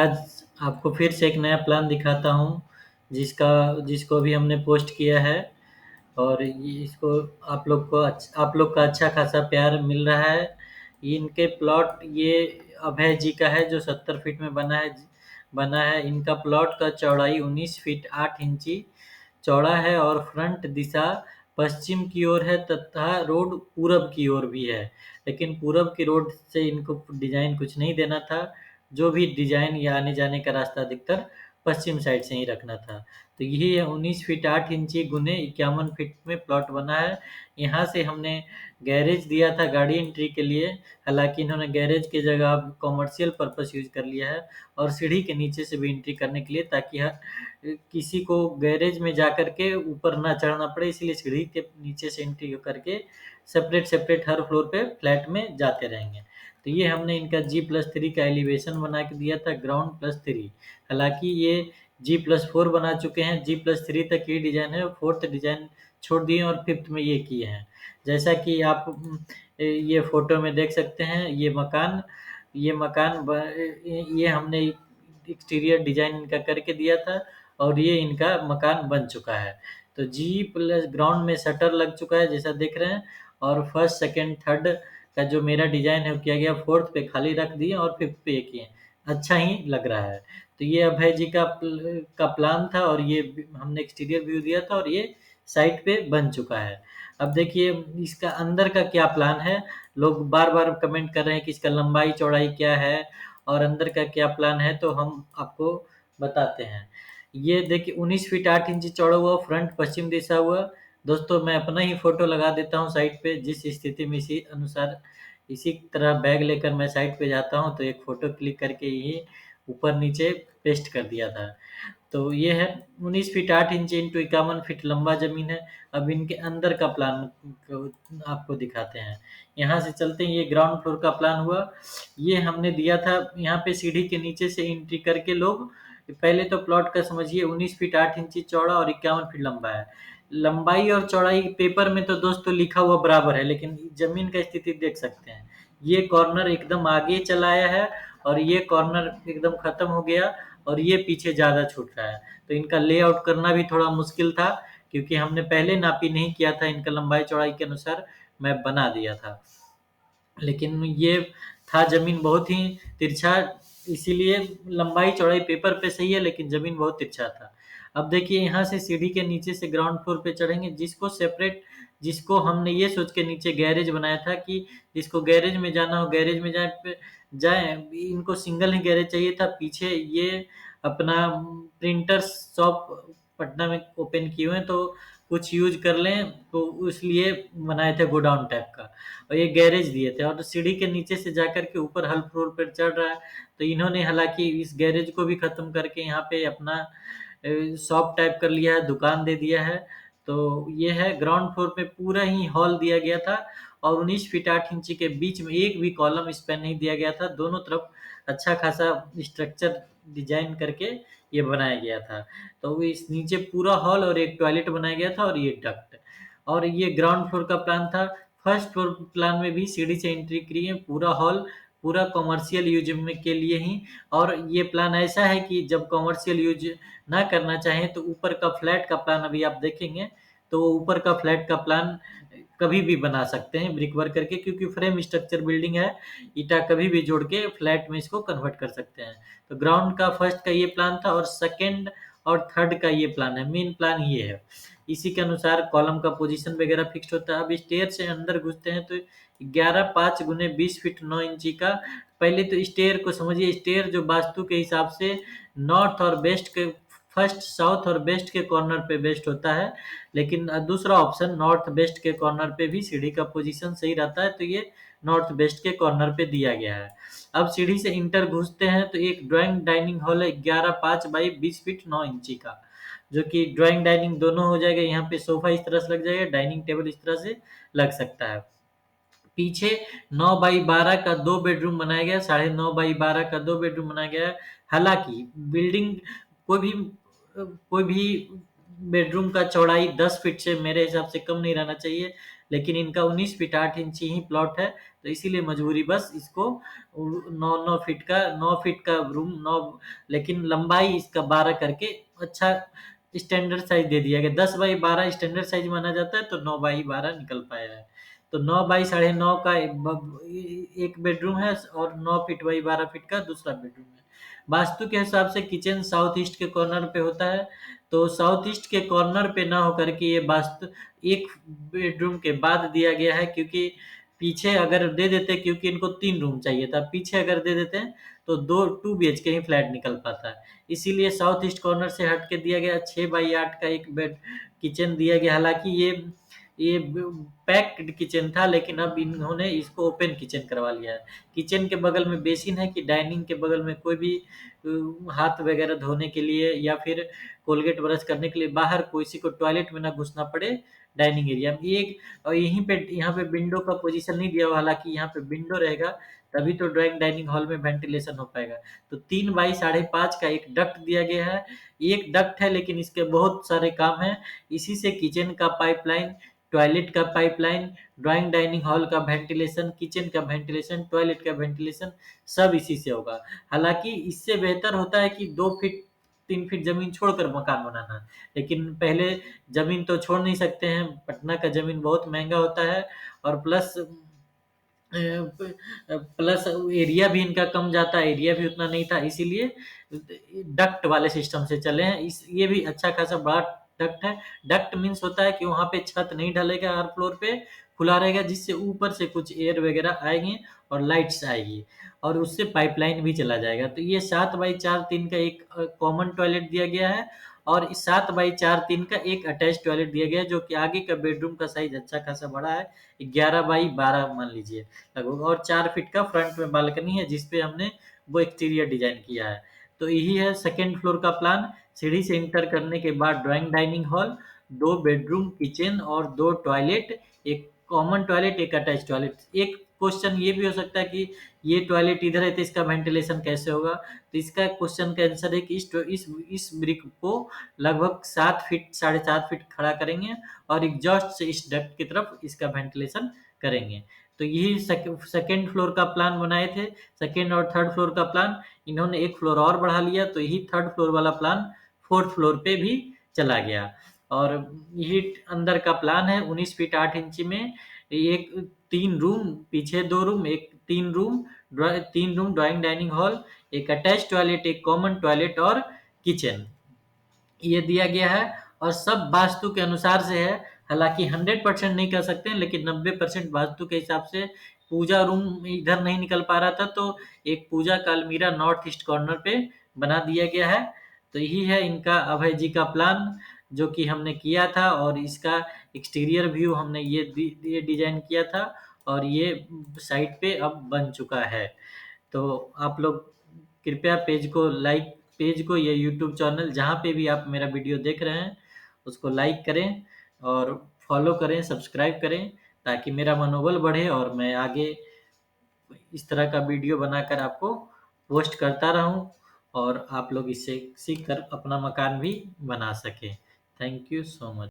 आज आपको फिर से एक नया प्लान दिखाता हूँ जिसका जिसको अभी हमने पोस्ट किया है और इसको आप लोग का अच्छा खासा प्यार मिल रहा है। इनके प्लॉट ये अभय जी का है जो 70 फीट में बना है। इनका प्लॉट का चौड़ाई 19 फीट 8 इंची चौड़ा है और फ्रंट दिशा पश्चिम की ओर है तथा रोड पूरब की ओर भी है। लेकिन पूरब की रोड से इनको डिजाइन कुछ नहीं देना था। जो भी डिजाइन या आने जाने का रास्ता अधिकतर पश्चिम साइड से ही रखना था। तो यही है 19 फीट 8 इंची गुने 51 फीट में प्लॉट बना है। यहाँ से हमने गैरेज दिया था गाड़ी एंट्री के लिए। हालांकि इन्होंने गैरेज की जगह कॉमर्शियल पर्पस यूज कर लिया है और सीढ़ी के नीचे से भी एंट्री करने के लिए, ताकि किसी को गैरेज में जाकर के ऊपर ना चढ़ना पड़े, इसलिए सीढ़ी के नीचे से एंट्री करके सेपरेट सेपरेट हर फ्लोर पे फ्लैट में जाते रहेंगे। तो ये हमने इनका G+3 का एलिवेशन बना के दिया था, ग्राउंड प्लस 3। हालांकि ये G+4 बना चुके हैं, G+3 तक ये डिजाइन है, फोर्थ डिजाइन छोड़ दिए और फिफ्थ में ये किए हैं। जैसा कि आप ये फोटो में देख सकते हैं, ये हमने एक्सटीरियर डिजाइन इनका करके दिया था और ये इनका मकान बन चुका है। तो G+ ग्राउंड में शटर लग चुका है जैसा देख रहे हैं, और फर्स्ट सेकंड थर्ड का जो मेरा डिजाइन है वो किया गया, फोर्थ पे खाली रख दिए और फिफ्थ पे ये किए। अच्छा ही लग रहा है। तो ये अभय जी का प्लान था और ये हमने एक्सटीरियर व्यू दिया था और ये साइट पे बन चुका है। अब देखिए इसका अंदर का क्या प्लान है। लोग बार बार कमेंट कर रहे हैं कि इसका लंबाई चौड़ाई क्या है और अंदर का क्या प्लान है, तो हम आपको बताते हैं। ये देखिए 19 फीट 8 इंच चौड़ा हुआ, फ्रंट पश्चिम दिशा हुआ। दोस्तों मैं अपना ही फोटो लगा देता हूँ साइट पे, जिस स्थिति में इसी अनुसार इसी तरह बैग लेकर मैं साइट पे जाता हूँ तो एक फ़ोटो क्लिक करके ये ऊपर नीचे पेस्ट कर दिया था। तो ये है 19 फीट 8 इंच इंटू 51 फीट लंबा ज़मीन है। अब इनके अंदर का प्लान आपको दिखाते हैं। यहाँ से चलते हैं, ये ग्राउंड फ्लोर का प्लान हुआ। ये हमने दिया था यहाँ पे सीढ़ी के नीचे से एंट्री करके लोग पहले तो प्लॉट का समझिए 19 फीट 8 इंची चौड़ा और 51 फीट लंबा है। लंबाई और चौड़ाई पेपर में तो दोस्तों लिखा हुआ बराबर है, लेकिन जमीन का स्थिति देख सकते हैं। ये कॉर्नर एकदम आगे चला आया है और ये कॉर्नर एकदम खत्म हो गया और ये पीछे ज्यादा छूट रहा है। तो इनका लेआउट करना भी थोड़ा मुश्किल था, क्योंकि हमने पहले नापी नहीं किया था। इनका लंबाई चौड़ाई के अनुसार मैं बना दिया था, लेकिन ये था जमीन बहुत ही तिरछा, इसीलिए लंबाई चौड़ाई पेपर पे सही है लेकिन जमीन बहुत तिरछा था। अब देखिए यहाँ से सीढ़ी के नीचे से ग्राउंड फ्लोर पे चढ़ेंगे, जिसको हमने ये सोच के नीचे गैरेज बनाया था कि जिसको गैरेज में जाना हो गैरेज में जाए। इनको सिंगल ही गैरेज चाहिए था। पीछे ये अपना प्रिंटर शॉप पटना में ओपन किए हुए हैं, तो कुछ यूज कर लें, तो इसलिए बनाए थे गोडाउन टाइप का। और ये गैरेज दिए थे और सीढ़ी के नीचे से जाकर के ऊपर हल फ्लोर पर चढ़ रहा है। तो इन्होंने हालांकि इस गैरेज को भी खत्म करके यहाँ पे अपना शॉप टाइप कर लिया है, दुकान दे दिया है। तो ये है ग्राउंड फ्लोर पे पूरा ही हॉल दिया गया था और 19 फीट 8 इंची के बीच में एक भी कॉलम स्पैन नहीं दिया गया था। दोनों तरफ अच्छा खासा स्ट्रक्चर डिजाइन करके ये बनाया गया था। तो इस नीचे पूरा हॉल और एक टॉयलेट बनाया गया था और ये डक्ट, और ये ग्राउंड फ्लोर का प्लान था। फर्स्ट फ्लोर प्लान में भी सीढ़ी से एंट्री करी है, पूरा हॉल पूरा कॉमर्शियल यूज में के लिए ही। और ये प्लान ऐसा है कि जब कॉमर्शियल यूज ना करना चाहें तो ऊपर का फ्लैट का प्लान अभी आप देखेंगे, तो ऊपर का फ्लैट का प्लान कभी भी बना सकते हैं ब्रिक वर्क करके, क्योंकि फ्रेम स्ट्रक्चर बिल्डिंग है। ईटा कभी भी जोड़ के फ्लैट में इसको कन्वर्ट कर सकते हैं। तो ग्राउंड का फर्स्ट का ये प्लान था और सेकंड और थर्ड का ये प्लान है। मेन प्लान ये है, इसी के अनुसार कॉलम का पोजीशन वगैरह फिक्स होता है। अब स्टेयर से अंदर घुसते हैं तो 11 5 गुने 20 फीट 9 इंची का। पहले तो स्टेयर को समझिए। स्टेयर जो वास्तु के हिसाब से नॉर्थ और वेस्ट के फर्स्ट साउथ और वेस्ट के कॉर्नर पे बेस्ट होता है, लेकिन दूसरा ऑप्शन नॉर्थ वेस्ट के कॉर्नर पे भी सीढ़ी का पोजीशन सही रहता है, तो ये नॉर्थ वेस्ट के कॉर्नर पे दिया गया है। अब सीढ़ी से इंटर घुसते हैं तो एक ड्राइंग डाइनिंग हॉल है 11 5 बाई 20 फीट 9 इंची का, जो कि ड्राइंग डाइनिंग दोनों हो जाएगा। यहाँ पे सोफा इस तरह से लग जाएगा, डाइनिंग टेबल इस तरह से लग सकता है। पीछे 9 बाई 12 का 2 बेडरूम बनाया गया, 9.5 बाई 12 का 2 बेडरूम बनाया गया है। हालांकि बिल्डिंग कोई भी कोई भी बेडरूम का चौड़ाई 10 फीट से मेरे हिसाब से कम नहीं रहना चाहिए। लेकिन इनका 19 फीट 8 इंच ही प्लॉट है, तो इसीलिए मजबूरी बस इसको 9 फीट का रूम 9, लेकिन लंबाई इसका 12 करके अच्छा स्टैंडर्ड साइज दे दिया गया। 10 बाई 12 स्टैंडर्ड साइज माना जाता है, तो 9 बाई 12 निकल पाया है। तो 9 बाई 9.5 का एक बेडरूम है और 9 फीट बाई 12 फीट का दूसरा बेडरूम है। वास्तु के हिसाब से किचन साउथ ईस्ट के कॉर्नर पे होता है, तो साउथ ईस्ट के कॉर्नर पे ना होकर के ये वास्तु एक बेडरूम के बाद दिया गया है, क्योंकि पीछे अगर दे देते, क्योंकि इनको 3 रूम चाहिए था, पीछे अगर दे देते हैं तो 2 BHK ही फ्लैट निकल पाता है। इसीलिए साउथ ईस्ट कॉर्नर से हट के दिया गया 6 बाई 8 का एक बेड किचन दिया गया। हालांकि ये पैक्ड किचन था, लेकिन अब इन्होंने इसको ओपन किचन करवा लिया है। किचन के बगल में बेसिन है कि डाइनिंग के बगल में कोई भी हाथ वगैरह धोने के लिए या फिर कोलगेट ब्रश करने के लिए बाहर किसी को टॉयलेट में ना घुसना पड़े डाइनिंग एरिया में। एक और यहीं पे यहाँ पे विंडो का पोजीशन नहीं दिया हुआ, हालांकि यहाँ पे विंडो रहेगा तभी तो ड्राइंग डाइनिंग हॉल में वेंटिलेशन हो पाएगा। तो 3 बाई 5.5 का एक डक्ट दिया गया है। एक डक्ट है, लेकिन इसके बहुत सारे काम हैं। इसी से किचन का पाइपलाइन, टॉयलेट का पाइपलाइन, ड्राइंग डाइनिंग हॉल का वेंटिलेशन, किचन का वेंटिलेशन, टॉयलेट का वेंटिलेशन सब इसी से होगा। हालांकि इससे बेहतर होता है कि 2 फीट 3 फीट जमीन छोड़कर मकान बनाना, लेकिन पहले जमीन तो छोड़ नहीं सकते हैं, पटना का जमीन बहुत महंगा होता है, और प्लस एरिया भी इनका कम जाता है, एरिया भी उतना नहीं था, इसीलिए डक्ट वाले सिस्टम से चले हैं। इस ये भी अच्छा खासा बड़ा डक्ट है। डक्ट मीन्स होता है कि वहाँ पे छत नहीं ढलेगा, हर फ्लोर पे खुला रहेगा, जिससे ऊपर से कुछ एयर वगैरह आएंगे और लाइट्स आएगी, और उससे पाइपलाइन भी चला जाएगा। तो ये 7 बाई 4 3 का एक कॉमन टॉयलेट दिया गया है, और इस 7 बाई 4 3 का एक अटैच टॉयलेट दिया गया है, जो कि आगे का बेडरूम का साइज अच्छा खासा बड़ा है, 11 बाई 12 मान लीजिए लगभग, और 4 फीट का फ्रंट में बालकनी है, जिसपे हमने वो एक्सटीरियर डिजाइन किया है। तो यही है सेकेंड फ्लोर का प्लान। सीढ़ी से इंटर करने के बाद drawing dining hall, 2 bedroom kitchen और 2 टॉयलेट, एक कॉमन टॉयलेट एक अटैच टॉयलेट। एक क्वेश्चन ये भी हो सकता है कि ये टॉयलेट इधर है तो इसका वेंटिलेशन कैसे होगा, तो इसका क्वेश्चन का आंसर है कि इस ब्रिक को लगभग 7 फीट 7.5 फीट खड़ा करेंगे, और एग्जॉस्ट से इस डक्ट की तरफ इसका वेंटिलेशन करेंगे। तो यही सेकेंड फ्लोर का प्लान बनाए थे। सेकेंड और थर्ड फ्लोर का प्लान इन्होंने एक फ्लोर और बढ़ा लिया, तो यही थर्ड फ्लोर वाला प्लान फोर्थ फ्लोर पे भी चला गया। और यही अंदर का प्लान है 19 फीट 8 इंच में। एक 3 रूम, पीछे 2 रूम, एक 3 room, 3 room drawing dining hall, एक अटैच टॉयलेट, एक कॉमन टॉयलेट और किचन, ये दिया गया है। और सब वास्तु के अनुसार से है। हालांकि 100% नहीं कर सकते हैं, लेकिन 90% वास्तु के हिसाब से। पूजा रूम इधर नहीं निकल पा रहा था, तो एक पूजा का अलमीरा नॉर्थ ईस्ट कॉर्नर पे बना दिया गया है। तो यही है इनका अभय जी का प्लान, जो कि हमने किया था, और इसका एक्सटीरियर व्यू हमने ये डिजाइन किया था, और ये साइट पे अब बन चुका है। तो आप लोग कृपया पेज को या यूट्यूब चैनल जहाँ पे भी आप मेरा वीडियो देख रहे हैं उसको लाइक करें, और फॉलो करें, सब्सक्राइब करें, ताकि मेरा मनोबल बढ़े और मैं आगे इस तरह का वीडियो बनाकर आपको पोस्ट करता रहूं, और आप लोग इससे सीख कर अपना मकान भी बना सकें। Thank you so much.